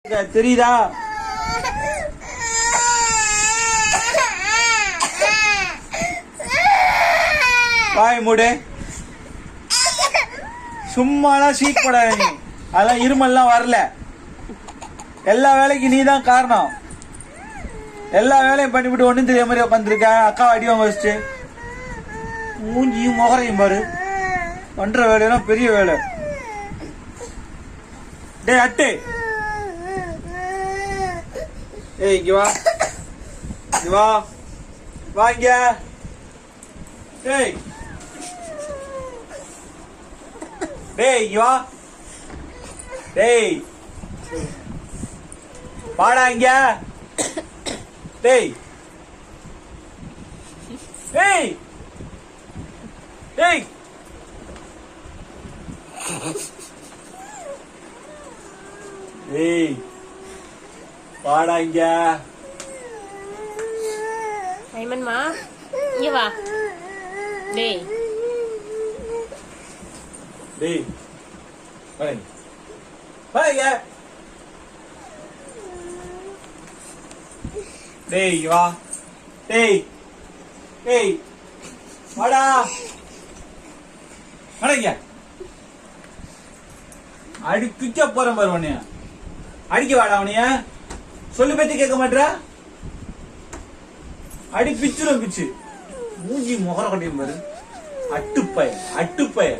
தெரியுதா? வாய் மூடு. சும்மாலாம் சீட் போடாத நீ. அதெல்லாம் இருமல்லாம் வரல. எல்லா வேலைக்கும் நீ தான் காரணம். எல்லா வேலையும் பண்ணிவிட்டு ஒன்றும் தெரிய மாதிரி உட்காந்துருக்க. அக்கா அடிவாங்க வச்சுட்டு மூஞ்சியும் முகரையும் பாரு. பண்ற வேலையெல்லாம் பெரிய வேலை. டே அட்டு, ஏய் இங்க வா, இங்க வா, வாங்க. டேய் டேய் இங்க வா. டேய் வாடா இங்க. டேய் டேய் டேய் டேய் வாடா இங்க. ஐமன்மா இங்க வா. டேய் டேய் வாங்க வாங்க. டேய் இங்க வா. டேய் டேய் வாடா வாடா. அடி பிச்ச போற பாரு உன்னைய. அடிக்க வாடா அவனைய. சொல்லு பத்தி கேட்க மாட்டா. அடி பிச்சுரும் பிச்சு. மூஞ்சி முகர கட்டியும் பாரு. அட்டுப்பய அட்டுப்பய.